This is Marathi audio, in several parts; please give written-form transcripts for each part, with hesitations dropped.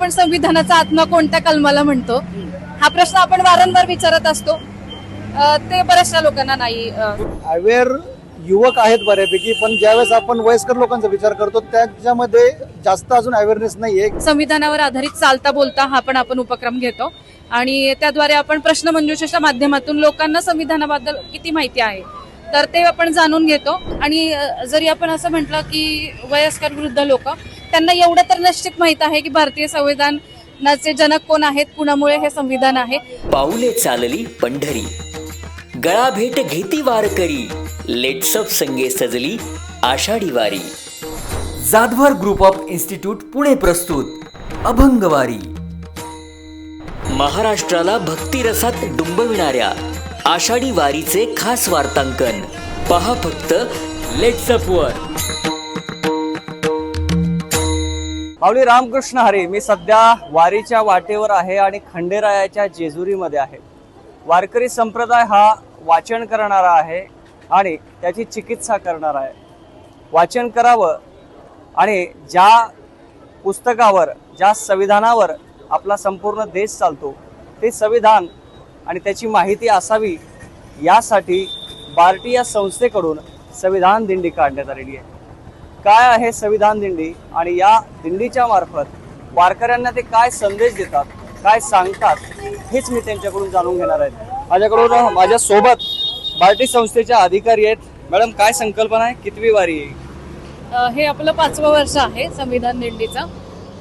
आपण संविधानाचा आत्मा कोणत्या कलमाला म्हणतो हा प्रश्न आपण वारंवार विचारत असतो. ते बऱ्याचशा लोकांना नाही अवेअर युवक आहेत बऱ्यापैकी, पण ज्यावेळेस आपण वयस्कर लोकांचा विचार करतो त्याच्यामध्ये जास्त अजून अवेअरनेस नाहीये. संविधानावर आधारित चालता बोलता हा पण आपण उपक्रम घेतो आणि त्याद्वारे आपण प्रश्नमंजुषेच्या माध्यमातून लोकांना संविधानाबद्दल किती माहिती आहे तर ते आपण जाणून घेतो. आणि जरी आपण असं म्हटलं की वयस्कर वृद्ध लोक, त्यांना एवढं तर निश्चित माहित आहे की भारतीय संविधानाचे जनक कोण आहेत, कुणामुळे हे संविधान आहे. पाऊले चालली पंढरी, गळा भेट घेती वारकरी, लेट्सअप संगे सजली आषाढी वारी. Jadhavar group of institute Pune प्रस्तुत अभंगवारी. महाराष्ट्राला भक्तिरसात डुंबविणाऱ्या आषाढी वारीचे खास वार्तांकन पहा फक्त लेट्सअप वर. माऊली रामकृष्ण हरी. मी सध्या वारीच्या वाटेवर आहे आणि खंडेरायाच्या जेजुरीमध्ये आहे. वारकरी संप्रदाय हा वाचन करणारा आहे आणि त्याची चिकित्सा करणारा आहे. वाचन करावं आणि ज्या पुस्तकावर, ज्या संविधानावर आपला संपूर्ण देश चालतो ते संविधान आणि त्याची माहिती असावी, यासाठी बार्टी या संस्थेकडून संविधान दिंडी काढण्यात आलेली आहे. काय आहे संविधान दिंडी आणि या दिंडीच्या मार्फत वारकऱ्यांना ते काय संदेश देतात, काय सांगतात, हेच मी त्यांच्याकडून जाणून घेणार आहे. माझ्याकडून माझ्यासोबत बार्टी संस्थेच्या अधिकारी आहेत. मॅडम, काय संकल्पना आहे, कितवी वारी आहे? हे आपलं 5वं वर्ष आहे संविधान दिंडीचं.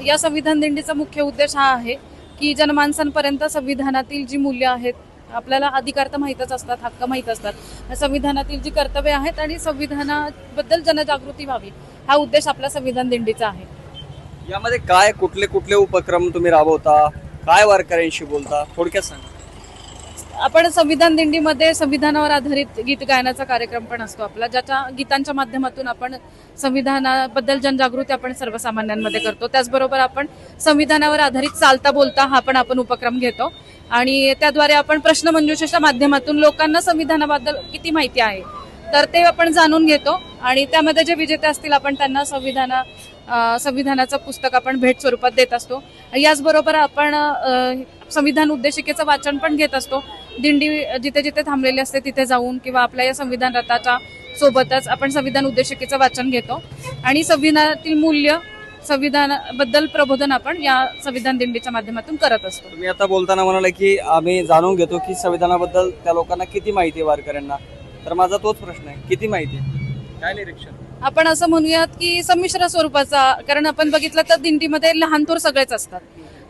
या संविधान दिंडीचा मुख्य उद्देश हा आहे की जनमानसांपर्यंत संविधानातील जी मूल्य आहेत, आपल्याला अधिकार तर माहीतच असतात, हक्क माहीत असतात, संविधानातील जी कर्तव्य आहेत आणि संविधानाबद्दल जनजागृती व्हावी, हा उद्देश आपला संविधान दिंडीचा आहे. यामध्ये काय कुठले कुठले उपक्रम तुम्ही राबवता, काय वारकऱ्यांशी बोलता, थोडक्यात सांगा. आपण संविधान दिंडीमध्ये संविधानावर आधारित गीत गायनाचा कार्यक्रम पण असतो आपला, ज्याच्या गीतांच्या माध्यमातून आपण संविधानाबद्दल जनजागृती आपण सर्वसामान्यांमध्ये करतो. त्याचबरोबर आपण संविधानावर आधारित चालता बोलता हा पण आपण उपक्रम घेतो आणि त्याद्वारे आपण प्रश्नमंजुषेच्या माध्यमातून लोकांना संविधानाबद्दल किती माहिती आहे तर ते आपण जाणून घेतो आणि त्यामध्ये जे विजेते असतील आपण त्यांना संविधानाचं पुस्तक आपण भेट स्वरूपात देत असतो. याचबरोबर आपण संविधान उद्देशिकेचं वाचन पण घेत असतो. दिंडी जिथे जिथे थांबलेली असते तिथे जाऊन किंवा आपल्या या संविधान रथाच्या सोबतच आपण संविधान उद्देशिकेचं वाचन घेतो आणि संविधानातील मूल्य, संविधानाबद्दल प्रबोधन आपण या संविधान दिंडीच्या माध्यमातून करत असतो. तुम्ही आता बोलताना म्हणाले की आम्ही जाणून घेतो की संविधानाबद्दल त्या लोकांना किती माहिती आहे वारकऱ्यांना, तर माझा तोच प्रश्न आहे, किती माहिती आहे, काय निरीक्षण? आपण असं म्हणूयात की संमिश्र स्वरूपाचा, कारण आपण बघितलं तर दिंडीमध्ये लहान थोर सगळेच असतात.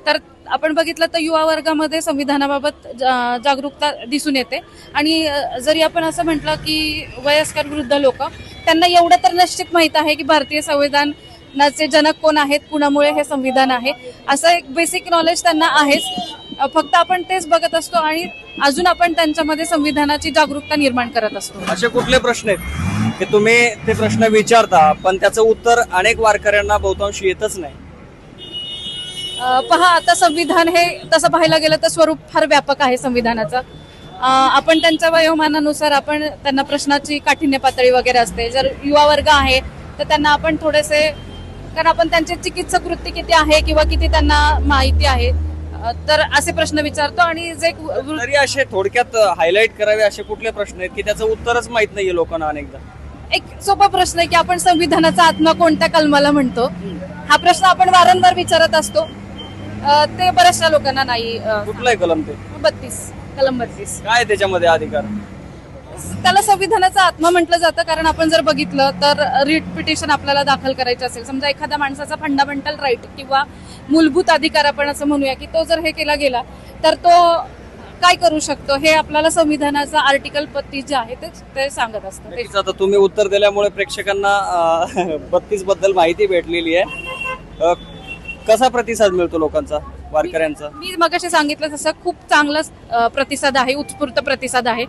तर आपण बघितलं तर युवा वर्गामध्ये संविधानाबाबत जागरूकता दिसून येते आणि जरी आपण असं म्हटलं की वयस्कर वृद्ध लोक, त्यांना एवढं तर निश्चित माहित आहे की भारतीय संविधानाचे जनक कोण आहेत, कुणामुळे हे संविधान आहे, असं एक बेसिक नॉलेज त्यांना आहेच. फक्त आपण तेच बघत असतो आणि अजून आपण त्यांच्यामध्ये संविधानाची जागरूकता निर्माण करत असतो. असे कुठले प्रश्न आहेत की तुम्ही ते प्रश्न विचारता पण त्याचं उत्तर अनेक वारकऱ्यांना बहुतांशी येतच नाही? पहा, आता संविधान हे तसं पाहायला गेलं तर स्वरूप फार व्यापक आहे संविधानाचं. आपण त्यांच्या वयोमानानुसार आपण त्यांना प्रश्नाची काठिण्य पातळी वगैरे असते. जर युवा वर्ग आहे तर त्यांना आपण थोडेसे, कारण आपण त्यांची चिकित्सक वृत्ती किती आहे किंवा किती त्यांना माहिती आहे, तर असे प्रश्न विचारतो. आणि जे तरी असे थोडक्यात हायलाइट करावे असे कुठले प्रश्न आहेत की त्याचं उत्तरच माहित नाहीये लोकांना अनेकदा? एक सोपा प्रश्न आहे की आपण संविधानाचा आत्मा कोणत्या कलमाला म्हणतो, हा प्रश्न आपण वारंवार विचारत असतो. ते बऱ्याचशा लोकांना नाही. कुठलाय कलम ते? 32, कलम 32. काय त्याच्यामध्ये अधिकार? त्याला संविधानाचा आत्मा म्हटलं जातं, कारण आपण जर बघितलं तर रिट पिटिशन आपल्याला दाखल करायचं असेल, समजा एखाद्या माणसाचा फंडामेंटल राईट किंवा मूलभूत अधिकार आपण असं म्हणूया की तो जर हे केला गेला तर तो काय करू शकतो, हे आपल्याला संविधानाचा आर्टिकल 32 जे आहे ते सांगत असतं. आता तुम्ही उत्तर दिल्यामुळे प्रेक्षकांना 32 बद्दल माहिती भेटलेली आहे. कसा प्रतिसाद मिळतो लोकांचा, वारकऱ्यांचा? मी मगाशी सांगितलं तसं खूप चांगला प्रतिसाद आहे, उत्स्फूर्त प्रतिसाद आहे.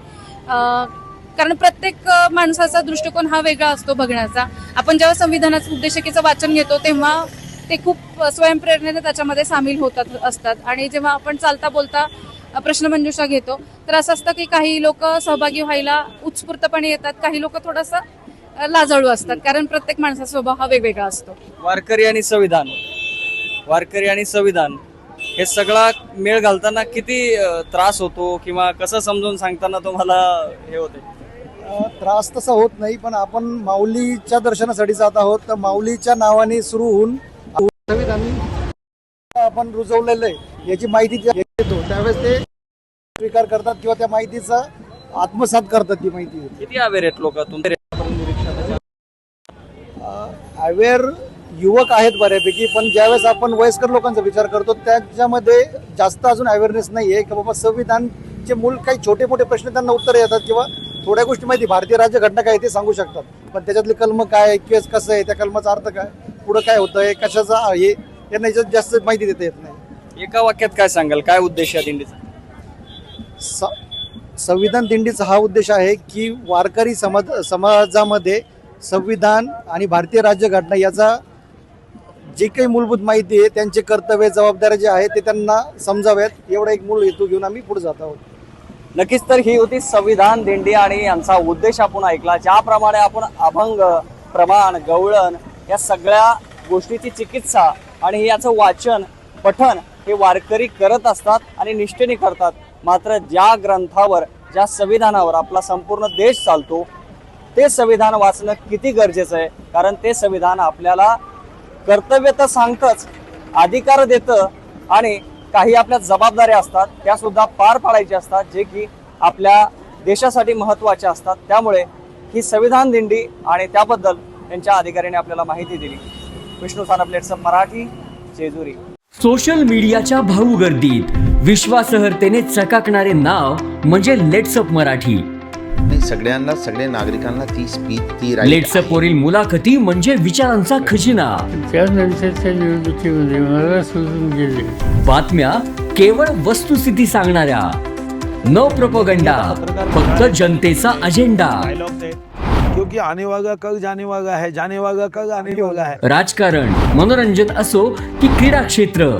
कारण प्रत्येक माणसाचा दृष्टिकोन हा वेगळा असतो बघण्याचा. आपण जेव्हा संविधानाचं उद्देशिकेचं वाचन घेतो तेव्हा ते खूप स्वयंप्रेरणेने त्याच्यामध्ये सामील होतात असतात आणि जेव्हा आपण चालता बोलता प्रश्नमंजुषा घेतो तर असं असतं की काही लोक सहभागी व्हायला उत्स्फूर्तपणे येतात, काही लोक थोडंसं लाजाळू असतात, कारण प्रत्येक माणसाचा स्वभाव हा वेगवेगळा असतो. वारकरी आणि संविधान वारकरी आणि संविधान हे सगळा मेळ घालताना किती त्रास होतो किंवा कसं समजून सांगताना तुम्हाला हे होते? त्रास तसा होत नाही, पण आपण माऊलीच्या दर्शनासाठी जात आहोत, तर माऊलीच्या नावाने सुरू होऊन संविधान आपण रुजवलेलं आहे याची माहिती घेतो, त्यावेळेस ते स्वीकार करतात किंवा त्या माहितीचा आत्मसात करतात. ती माहिती किती अवेअर आहेत लोक तुमच्या? अवेअर युवक आहेत बऱ्यापैकी, पण ज्यावेळेस आपण वयस्कर लोकांचा विचार करतो त्याच्यामध्ये जास्त अजून अवेअरनेस नाही आहे की बाबा संविधानचे मूळ काही छोटे मोठे प्रश्न त्यांना उत्तर येतात किंवा थोड्या गोष्टी माहिती, भारतीय राज्यघटना काय ते सांगू शकतात, पण त्याच्यातली कलम काय, केस कसं आहे, त्या कलमाचा अर्थ काय, पुढं काय होतंय, कशाचा आहे, यांना याच्यात जास्त माहिती देता येत नाही. एका वाक्यात काय सांगाल, काय उद्देश आहे दिंडीचा? संविधान दिंडीचा हा उद्देश आहे की वारकरी समाजामध्ये संविधान आणि भारतीय राज्यघटना याचा जे काही मूलभूत माहिती आहे, त्यांचे कर्तव्य जबाबदाऱ्या जे आहेत ते त्यांना समजाव्यात, एवढा एक मूळ हेतू घेऊन आम्ही पुढे जात आहोत. नक्कीच, तर ही होती संविधान दिंडी आणि यांचा उद्देश आपण ऐकला. ज्याप्रमाणे आपण अभंग, प्रमाण, गवळण या सगळ्या गोष्टीची चिकित्सा आणि याचं वाचन, पठण हे वारकरी करत असतात आणि निष्ठेने करतात. मात्र ज्या ग्रंथावर, ज्या संविधानावर आपला संपूर्ण देश चालतो ते संविधान वाचणं किती गरजेचं आहे, कारण ते संविधान आपल्याला कर्तव्य तर सांगतंच, अधिकार देतं आणि काही आपल्या जबाबदाऱ्या असतात त्या सुद्धा पार पाडायच्या असतात, जे की आपल्या देशासाठी महत्त्वाच्या असतात. त्यामुळे ही संविधान दिंडी आणि त्याबद्दल त्यांच्या अधिकाऱ्याने आपल्याला माहिती दिली. Vishnu Sanap, let's up Marathi, Jejuri. Social मीडियाच्या भाऊ गर्दीत विश्वासार्हतेने चकाकणारे नाव म्हणजे लेट्सअप मराठी. सगळ्यांना, सगळ्या नागरिकांना ती स्पीच, ती लेट्सअप वरील मुलाखती म्हणजे विचारांचा खजिना. त्यानंतरच्या निवडणुकीमध्ये मला सोडून गेले. बातम्या केवळ वस्तुस्थिती सांगणाऱ्या, न प्रोपगंडा, फक्त जनतेचा अजेंडा. क्योंकि आने वाला कल जाने वाला है, जाने वाला कल आने वाला है. राजकारण, मनोरंजन असो की क्रीडा क्षेत्र,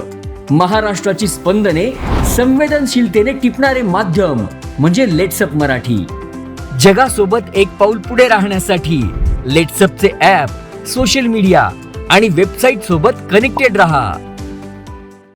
महाराष्ट्राची स्पंदने संवेदनशीलतेने टिपणारे माध्यम म्हणजे लेट्सअप मराठी. जगासोबत एक पाऊल पुढे राहण्यासाठी लेट्सअपचे ॲप, सोशल मीडिया आणि वेबसाईट सोबत कनेक्टेड रहा.